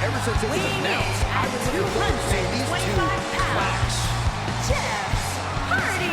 ever since it was announced, I've been looking forward to seeing these two clash. Jeff Hardy.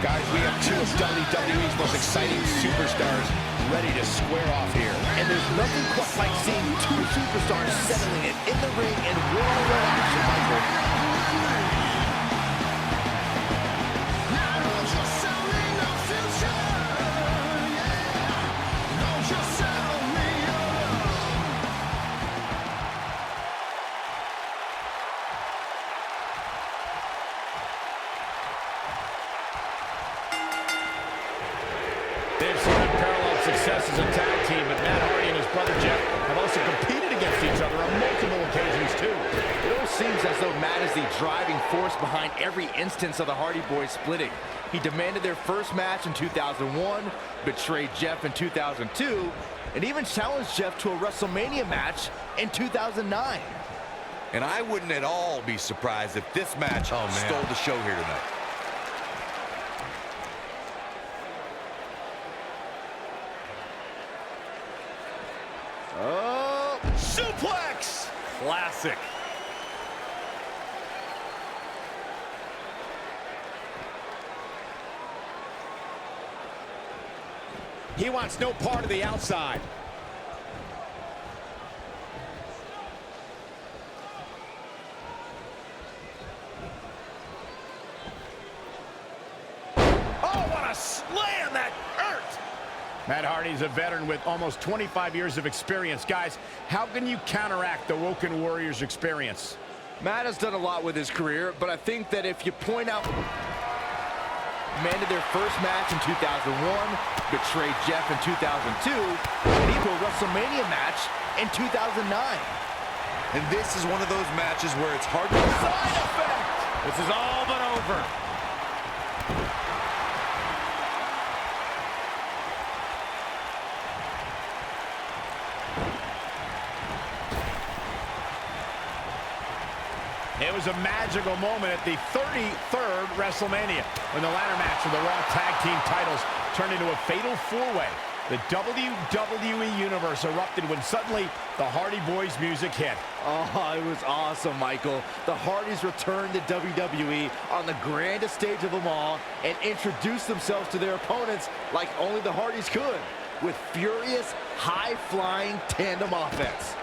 Guys, we have two of WWE's most exciting superstars ready to square off here. And there's nothing quite like seeing two superstars settling it in the ring in one-on-one action, Michael. They've seen unparalleled success as a tag team, but Matt Hardy and his brother Jeff have also competed against each other on multiple occasions, too. It almost seems as though Matt is the driving force behind every instance of the Hardy Boys splitting. He demanded their first match in 2001, betrayed Jeff in 2002, and even challenged Jeff to a WrestleMania match in 2009. And I wouldn't at all be surprised if this match stole the show here tonight. Oh, suplex! Classic. He wants no part of the outside. Oh, what a slam that hurt! Matt Hardy's a veteran with almost 25 years of experience. Guys, how can you counteract the Woken Warriors' experience? Matt has done a lot with his career, but I think that if you point out demanded their first match in 2001, betrayed Jeff in 2002, and even a WrestleMania match in 2009. And this is one of those matches where it's hard to... Side effect! This is all but over. It was a magical moment at the 33rd WrestleMania when the ladder match for the Raw Tag Team titles turned into a fatal four-way. The WWE Universe erupted when suddenly the Hardy Boys music hit. Oh, it was awesome, Michael. The Hardys returned to WWE on the grandest stage of them all and introduced themselves to their opponents like only the Hardys could, with furious, high-flying tandem offense.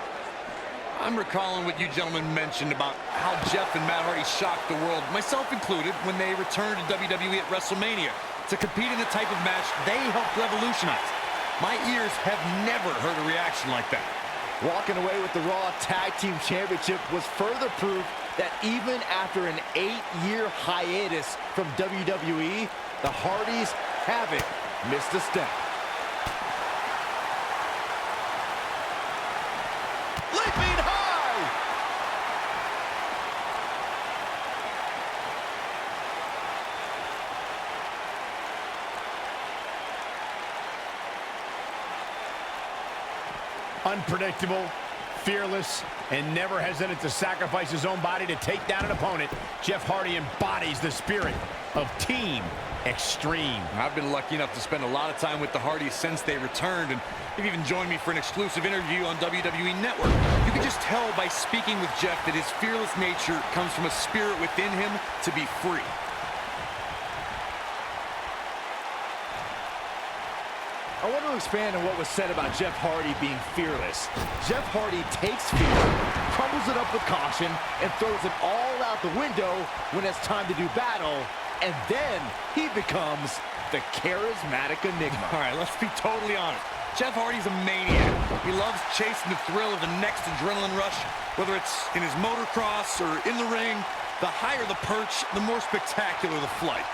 I'm recalling what you gentlemen mentioned about how Jeff and Matt Hardy shocked the world, myself included, when they returned to WWE at WrestleMania to compete in the type of match they helped revolutionize. My ears have never heard a reaction like that. Walking away with the Raw Tag Team Championship was further proof that even after an 8-year hiatus from WWE, the Hardys haven't missed a step. Leaping high! Unpredictable, fearless, and never hesitant to sacrifice his own body to take down an opponent, Jeff Hardy embodies the spirit of Team Extreme. I've been lucky enough to spend a lot of time with the Hardys since they returned, and they've even joined me for an exclusive interview on WWE Network. You can just tell by speaking with Jeff that his fearless nature comes from a spirit within him to be free. I want to expand on what was said about Jeff Hardy being fearless. Jeff Hardy takes fear, crumbles it up with caution, and throws it all out the window when it's time to do battle, and then he becomes the charismatic enigma. All right, let's be totally honest. Jeff Hardy's a maniac. He loves chasing the thrill of the next adrenaline rush, whether it's in his motocross or in the ring. The higher the perch, the more spectacular the flight.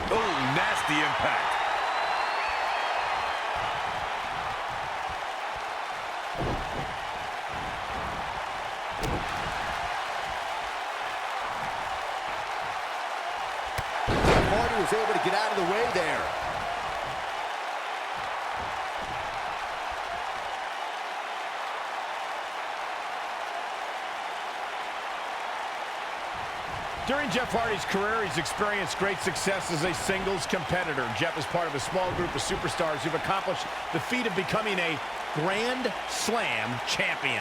Oh, nasty impact. Hardy was able to get out of the way there. During Jeff Hardy's career, he's experienced great success as a singles competitor. Jeff is part of a small group of superstars who've accomplished the feat of becoming a Grand Slam champion.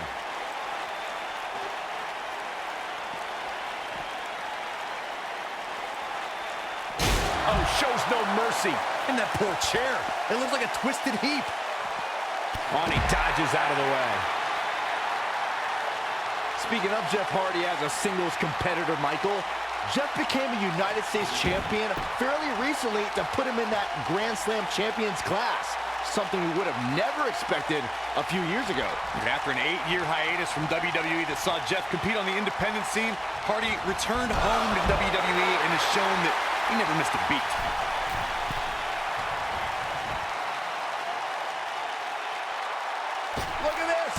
Oh, shows no mercy. And that poor chair. It looks like a twisted heap. Oh, and he dodges out of the way. Speaking of Jeff Hardy as a singles competitor, Michael, Jeff became a United States champion fairly recently to put him in that Grand Slam champions class, something we would have never expected a few years ago. After an 8-year hiatus from WWE that saw Jeff compete on the independent scene, Hardy returned home to WWE and has shown that he never missed a beat. Look at this!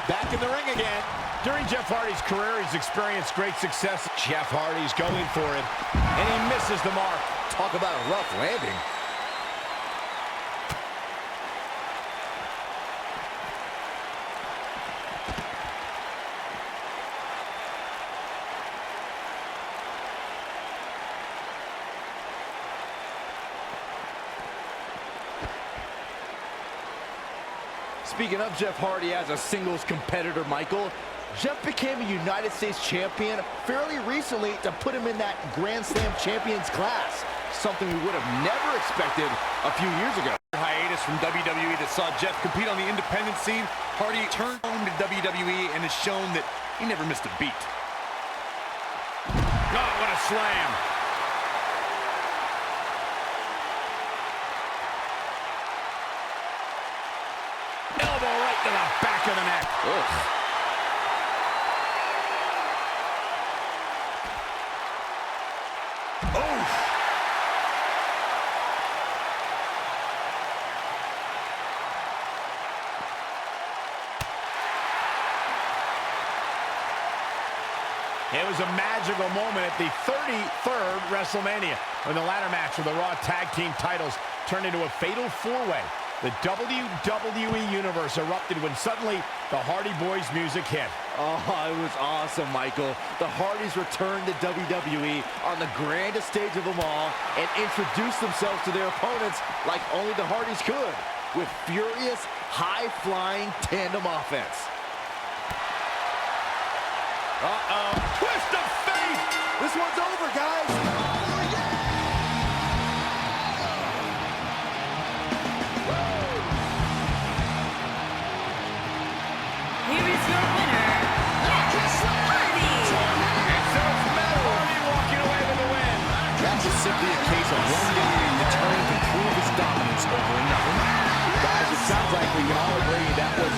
Back in the ring again. During Jeff Hardy's career, he's experienced great success. Jeff Hardy's going for it, and he misses the mark. Talk about a rough landing. Speaking of Jeff Hardy as a singles competitor, Michael, Jeff became a United States champion fairly recently to put him in that Grand Slam champions class, something we would have never expected a few years ago. Hiatus from WWE that saw Jeff compete on the independent scene, Hardy turned home to WWE and has shown that he never missed a beat. Oh, what a slam. Elbow right to the back of the neck. Ugh. It was a magical moment at the 33rd WrestleMania when the ladder match of the Raw Tag Team titles turned into a fatal four-way. The WWE Universe erupted when suddenly the Hardy Boys music hit. Oh, it was awesome, Michael. The Hardys returned to WWE on the grandest stage of them all and introduced themselves to their opponents like only the Hardys could, with furious, high-flying tandem offense. Uh-oh. Twist of fate! This one's over, guys! Here is your winner, Jeff Hardy. And so it's Matt Hardy walking away with the win. That's just simply a case of one guy determined to prove his dominance over another. Guys, it sounds like we can all agree that was